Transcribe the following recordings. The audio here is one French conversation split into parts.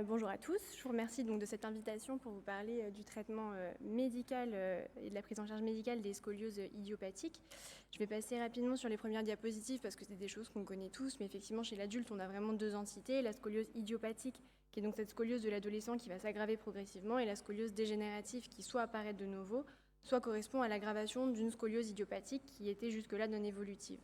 Bonjour à tous, je vous remercie donc de cette invitation pour vous parler du traitement médical et de la prise en charge médicale des scolioses idiopathiques. Je vais passer rapidement sur les premières diapositives parce que c'est des choses qu'on connaît tous, mais effectivement chez l'adulte on a vraiment deux entités, la scoliose idiopathique qui est donc cette scoliose de l'adolescent qui va s'aggraver progressivement et la scoliose dégénérative qui soit apparaît de nouveau, soit correspond à l'aggravation d'une scoliose idiopathique qui était jusque-là non évolutive.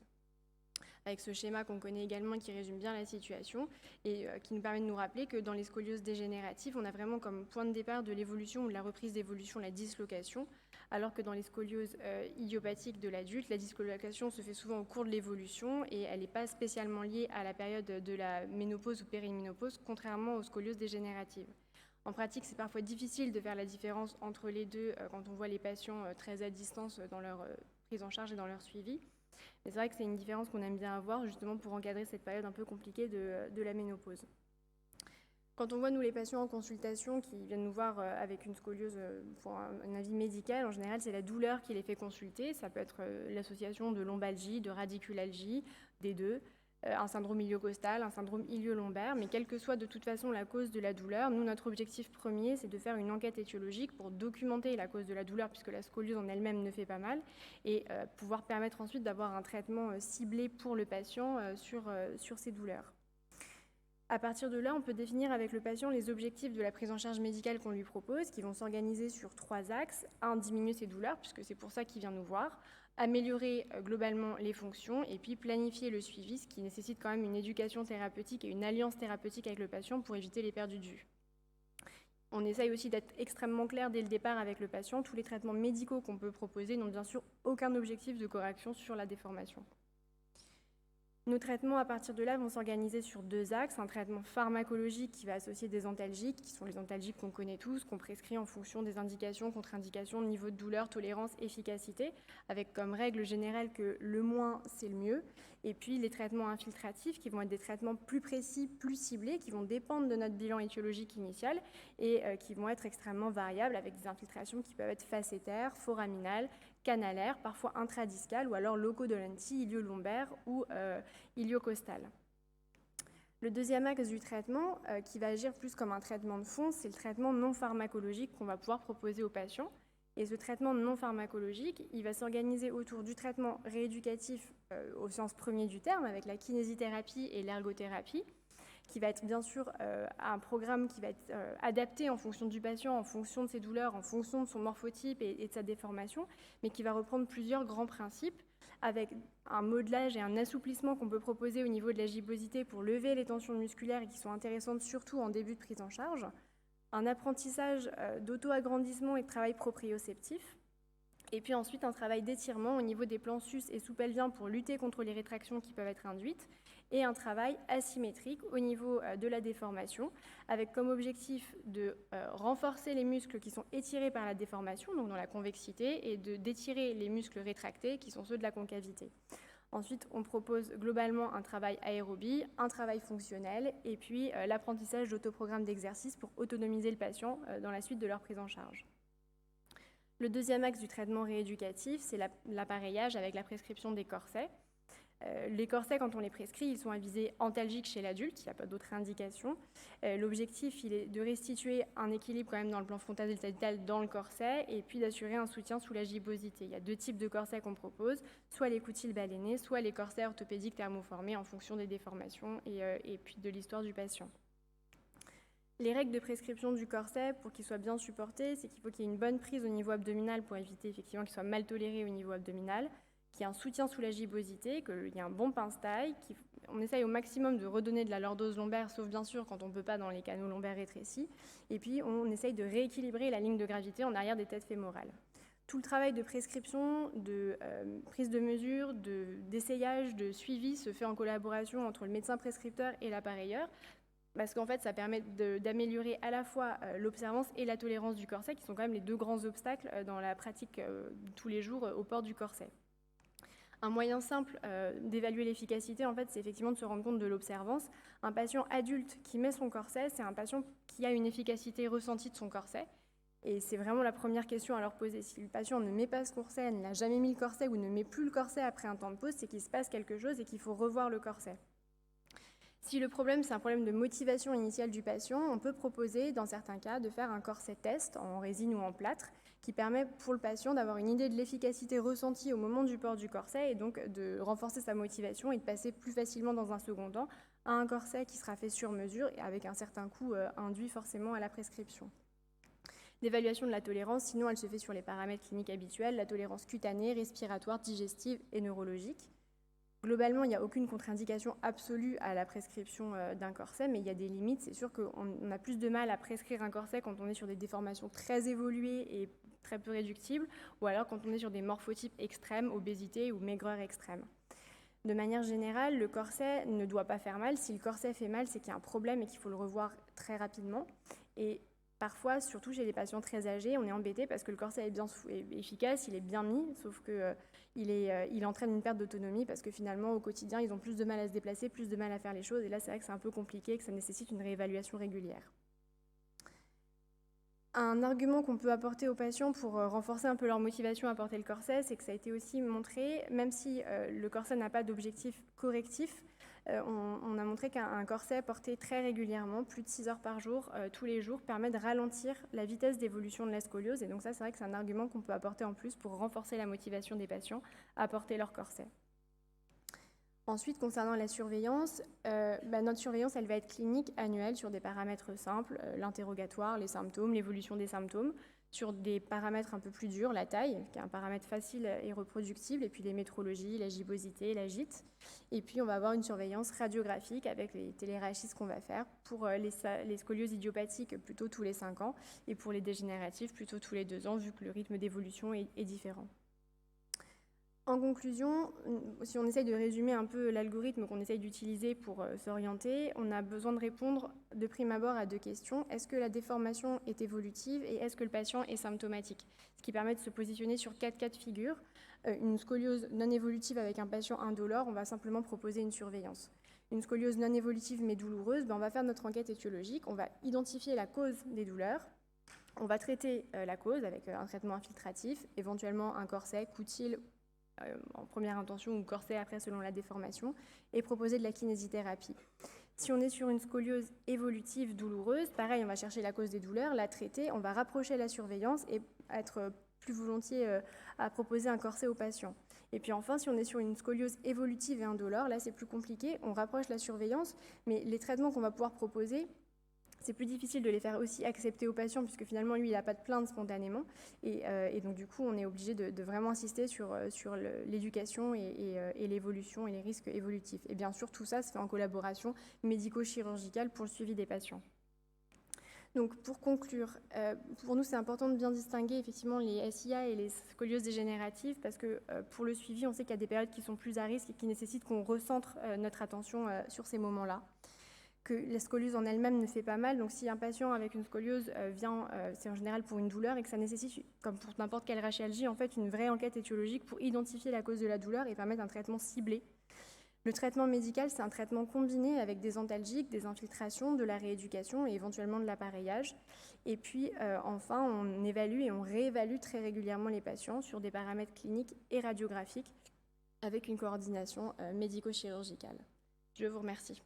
Avec ce schéma qu'on connaît également qui résume bien la situation et qui nous permet de nous rappeler que dans les scolioses dégénératives, on a vraiment comme point de départ de l'évolution ou de la reprise d'évolution la dislocation, alors que dans les scolioses idiopathiques de l'adulte, la dislocation se fait souvent au cours de l'évolution et elle n'est pas spécialement liée à la période de la ménopause ou périménopause, contrairement aux scolioses dégénératives. En pratique, c'est parfois difficile de faire la différence entre les deux quand on voit les patients très à distance dans leur prise en charge et dans leur suivi. Mais c'est vrai que c'est une différence qu'on aime bien avoir justement pour encadrer cette période un peu compliquée de la ménopause. Quand on voit nous les patients en consultation qui viennent nous voir avec une scoliose pour un avis médical, en général c'est la douleur qui les fait consulter. Ça peut être l'association de lombalgie, de radiculalgie, des deux, un syndrome iliocostal, un syndrome ilio-lombaire, mais quelle que soit de toute façon la cause de la douleur, nous notre objectif premier c'est de faire une enquête étiologique pour documenter la cause de la douleur puisque la scoliose en elle-même ne fait pas mal et pouvoir permettre ensuite d'avoir un traitement ciblé pour le patient sur ces douleurs. À partir de là, on peut définir avec le patient les objectifs de la prise en charge médicale qu'on lui propose, qui vont s'organiser sur 3 axes. Un, diminuer ses douleurs, puisque c'est pour ça qu'il vient nous voir. Améliorer globalement les fonctions et puis planifier le suivi, ce qui nécessite quand même une éducation thérapeutique et une alliance thérapeutique avec le patient pour éviter les perdus de vue. On essaye aussi d'être extrêmement clair dès le départ avec le patient. Tous les traitements médicaux qu'on peut proposer n'ont bien sûr aucun objectif de correction sur la déformation. Nos traitements, à partir de là, vont s'organiser sur 2 axes. Un traitement pharmacologique qui va associer des antalgiques, qui sont les antalgiques qu'on connaît tous, qu'on prescrit en fonction des indications, contre-indications, niveau de douleur, tolérance, efficacité, avec comme règle générale que le moins, c'est le mieux. Et puis les traitements infiltratifs, qui vont être des traitements plus précis, plus ciblés, qui vont dépendre de notre bilan étiologique initial et qui vont être extrêmement variables, avec des infiltrations qui peuvent être facétaires, foraminales, canalaires, parfois intradiscales, ou alors locodolenti, ilio-lombaire ou iliocostal. Le deuxième axe du traitement, qui va agir plus comme un traitement de fond, c'est le traitement non pharmacologique qu'on va pouvoir proposer aux patients. Et ce traitement non pharmacologique, il va s'organiser autour du traitement rééducatif au sens premier du terme, avec la kinésithérapie et l'ergothérapie, qui va être bien sûr un programme qui va être adapté en fonction du patient, en fonction de ses douleurs, en fonction de son morphotype et de sa déformation, mais qui va reprendre plusieurs grands principes, avec un modelage et un assouplissement qu'on peut proposer au niveau de la gibbosité pour lever les tensions musculaires et qui sont intéressantes surtout en début de prise en charge, un apprentissage d'auto-agrandissement et de travail proprioceptif, et puis ensuite un travail d'étirement au niveau des plans sus et sous-pelviens pour lutter contre les rétractions qui peuvent être induites, et un travail asymétrique au niveau de la déformation, avec comme objectif de renforcer les muscles qui sont étirés par la déformation, donc dans la convexité, et d'étirer les muscles rétractés, qui sont ceux de la concavité. Ensuite, on propose globalement un travail aérobie, un travail fonctionnel, et puis l'apprentissage d'autoprogrammes d'exercice pour autonomiser le patient dans la suite de leur prise en charge. Le deuxième axe du traitement rééducatif, c'est l'appareillage avec la prescription des corsets. Les corsets, quand on les prescrit, ils sont à visée antalgique chez l'adulte, il n'y a pas d'autre indication. L'objectif, il est de restituer un équilibre quand même dans le plan frontal et sagittal dans le corset et puis d'assurer un soutien sous la gibbosité. Il y a 2 types de corsets qu'on propose, soit les coutiles balénés, soit les corsets orthopédiques thermoformés en fonction des déformations et puis de l'histoire du patient. Les règles de prescription du corset, pour qu'il soit bien supporté, c'est qu'il faut qu'il y ait une bonne prise au niveau abdominal pour éviter effectivement qu'il soit mal toléré au niveau abdominal, qu'il y ait un soutien sous la gibbosité, qu'il y ait un bon pince-taille, on essaye au maximum de redonner de la lordose lombaire, sauf bien sûr quand on ne peut pas dans les canaux lombaires rétrécis, et puis on essaye de rééquilibrer la ligne de gravité en arrière des têtes fémorales. Tout le travail de prescription, de prise de mesure, d'essayage, de suivi se fait en collaboration entre le médecin prescripteur et l'appareilleur, parce qu'en fait, ça permet d'améliorer à la fois l'observance et la tolérance du corset, qui sont quand même les 2 grands obstacles dans la pratique tous les jours au port du corset. Un moyen simple d'évaluer l'efficacité, en fait, c'est effectivement de se rendre compte de l'observance. Un patient adulte qui met son corset, c'est un patient qui a une efficacité ressentie de son corset. Et c'est vraiment la première question à leur poser. Si le patient ne met pas ce corset, ne l'a jamais mis le corset ou ne met plus le corset après un temps de pause, c'est qu'il se passe quelque chose et qu'il faut revoir le corset. Si le problème, c'est un problème de motivation initiale du patient, on peut proposer, dans certains cas, de faire un corset test en résine ou en plâtre, qui permet pour le patient d'avoir une idée de l'efficacité ressentie au moment du port du corset et donc de renforcer sa motivation et de passer plus facilement dans un second temps à un corset qui sera fait sur mesure et avec un certain coût induit forcément à la prescription. L'évaluation de la tolérance, sinon elle se fait sur les paramètres cliniques habituels, la tolérance cutanée, respiratoire, digestive et neurologique. Globalement, il n'y a aucune contre-indication absolue à la prescription d'un corset, mais il y a des limites. C'est sûr qu'on a plus de mal à prescrire un corset quand on est sur des déformations très évoluées et très peu réductibles, ou alors quand on est sur des morphotypes extrêmes, obésité ou maigreur extrême. De manière générale, le corset ne doit pas faire mal. Si le corset fait mal, c'est qu'il y a un problème et qu'il faut le revoir très rapidement. Et parfois, surtout chez les patients très âgés, on est embêté parce que le corset est bien efficace, il est bien mis, sauf qu'il entraîne une perte d'autonomie parce que finalement, au quotidien, ils ont plus de mal à se déplacer, plus de mal à faire les choses. Et là, c'est vrai que c'est un peu compliqué, que ça nécessite une réévaluation régulière. Un argument qu'on peut apporter aux patients pour renforcer un peu leur motivation à porter le corset, c'est que ça a été aussi montré, même si le corset n'a pas d'objectif correctif, on a montré qu'un corset porté très régulièrement, plus de 6 heures par jour, tous les jours, permet de ralentir la vitesse d'évolution de la scoliose. Et donc ça, c'est vrai que c'est un argument qu'on peut apporter en plus pour renforcer la motivation des patients à porter leur corset. Ensuite, concernant la surveillance, notre surveillance, elle va être clinique, annuelle, sur des paramètres simples, l'interrogatoire, les symptômes, l'évolution des symptômes, sur des paramètres un peu plus durs, la taille, qui est un paramètre facile et reproductible, et puis les métrologies, la gibbosité, la gîte. Et puis, on va avoir une surveillance radiographique avec les télérachis qu'on va faire pour les scolioses idiopathiques plutôt tous les 5 ans, et pour les dégénératives plutôt tous les 2 ans, vu que le rythme d'évolution est différent. En conclusion, si on essaye de résumer un peu l'algorithme qu'on essaye d'utiliser pour s'orienter, on a besoin de répondre de prime abord à 2 questions. Est-ce que la déformation est évolutive et est-ce que le patient est symptomatique? Ce qui permet de se positionner sur 4 cas de figure. Une scoliose non évolutive avec un patient indolore, on va simplement proposer une surveillance. Une scoliose non évolutive mais douloureuse, on va faire notre enquête étiologique, on va identifier la cause des douleurs. On va traiter la cause avec un traitement infiltratif, éventuellement un corset, coutil en première intention ou corset après selon la déformation, et proposer de la kinésithérapie. Si on est sur une scoliose évolutive douloureuse, pareil, on va chercher la cause des douleurs, la traiter, on va rapprocher la surveillance et être plus volontiers à proposer un corset aux patients. Et puis enfin, si on est sur une scoliose évolutive et indolore, là c'est plus compliqué, on rapproche la surveillance, mais les traitements qu'on va pouvoir proposer, c'est plus difficile de les faire aussi accepter au patient puisque finalement, lui, il n'a pas de plainte spontanément. Et donc, du coup, on est obligé de vraiment insister sur l'éducation et l'évolution et les risques évolutifs. Et bien sûr, tout ça se fait en collaboration médico-chirurgicale pour le suivi des patients. Donc, pour conclure, pour nous, c'est important de bien distinguer effectivement les SIA et les scolioses dégénératives parce que pour le suivi, on sait qu'il y a des périodes qui sont plus à risque et qui nécessitent qu'on recentre notre attention sur ces moments-là. Que la scoliose en elle-même ne fait pas mal. Donc si un patient avec une scoliose vient, c'est en général pour une douleur et que ça nécessite, comme pour n'importe quelle rachialgie, en fait une vraie enquête étiologique pour identifier la cause de la douleur et permettre un traitement ciblé. Le traitement médical, c'est un traitement combiné avec des antalgiques, des infiltrations, de la rééducation et éventuellement de l'appareillage. Et puis enfin, on évalue et on réévalue très régulièrement les patients sur des paramètres cliniques et radiographiques avec une coordination médico-chirurgicale. Je vous remercie.